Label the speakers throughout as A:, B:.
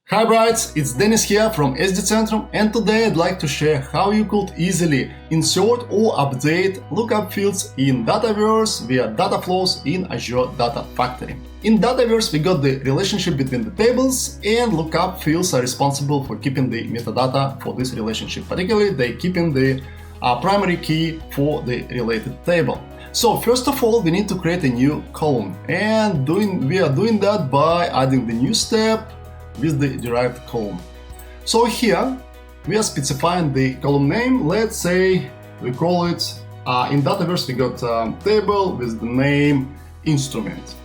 A: Hi brights, it's Dennis here from SDCentrum, and today I'd like to share how you could easily insert or update lookup fields in Dataverse via DataFlows in Azure Data Factory. In Dataverse we got the relationship between the tables, and lookup fields are responsible for keeping the metadata for this relationship. Particularly they keeping the primary key for the related table. So first of all we need to create a new column, and we are doing that by adding the new step with the derived column. So here we are specifying the column name. Let's say we call it, in Dataverse we got a table with the name instrument,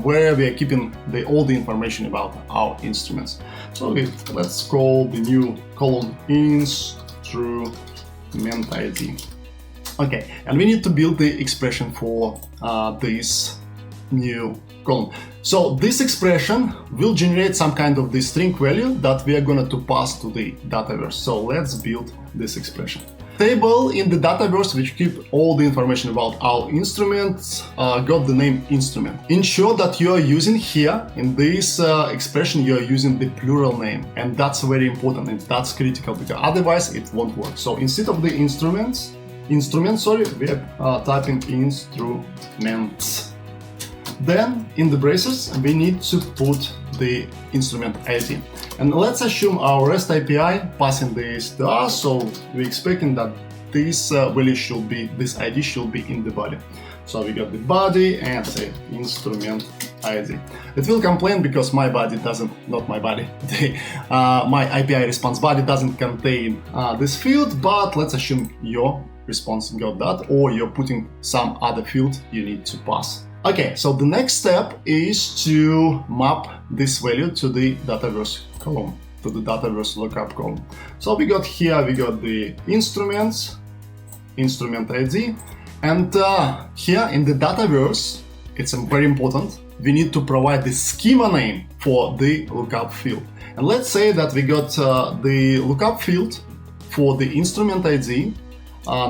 A: where we are keeping all the information about our instruments. So let's call the new column instrument ID. Okay, and we need to build the expression for this new column. So this expression will generate some kind of the string value that we are going to pass to the Dataverse. So let's build this expression. Table in the Dataverse which keep all the information about our instruments got the name instrument. Ensure that you are using here in this expression you are using the plural name, and that's very important and that's critical because otherwise it won't work. So instead of the instrument, we are typing instruments. Then in the braces we need to put the instrument ID, and let's assume our REST API passing this to us, so we're expecting that this value should be, this ID should be in the body. So we got the body and say instrument ID. It will complain because my body doesn't, not my body, my API response body doesn't contain this field, but let's assume your response got that, or you're putting some other field you need to pass. Okay, so the next step is to map this value to the Dataverse column, to the Dataverse lookup column. So we got here, we got the instruments, instrument ID, and here in the Dataverse, it's very important, we need to provide the schema name for the lookup field. And let's say that we got the lookup field for the instrument ID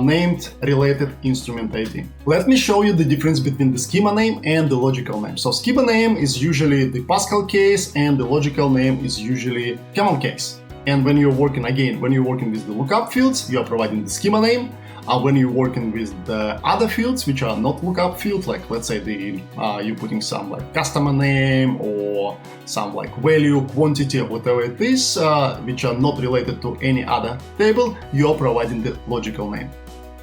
A: named related instrument ID. Let me show you the difference between the schema name and the logical name. So schema name is usually the Pascal case and the logical name is usually camel case. And when you're working, again, when you're working with the lookup fields, you are providing the schema name. When you're working with the other fields which are not lookup fields, like let's say you're putting some like customer name or some like value, quantity, or whatever it is, which are not related to any other table, you're providing the logical name.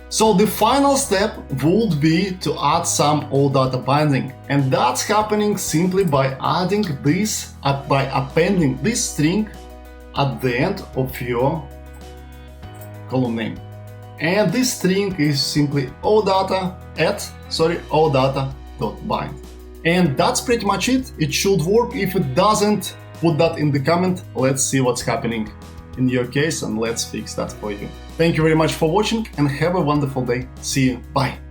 A: So the final step would be to add some OData binding, and that's happening simply by adding this, by appending this string at the end of your column name. And this string is simply odata odata.bind. And that's pretty much it. It should work. If it doesn't, put that in the comment. Let's see what's happening in your case and let's fix that for you. Thank you very much for watching and have a wonderful day. See you. Bye.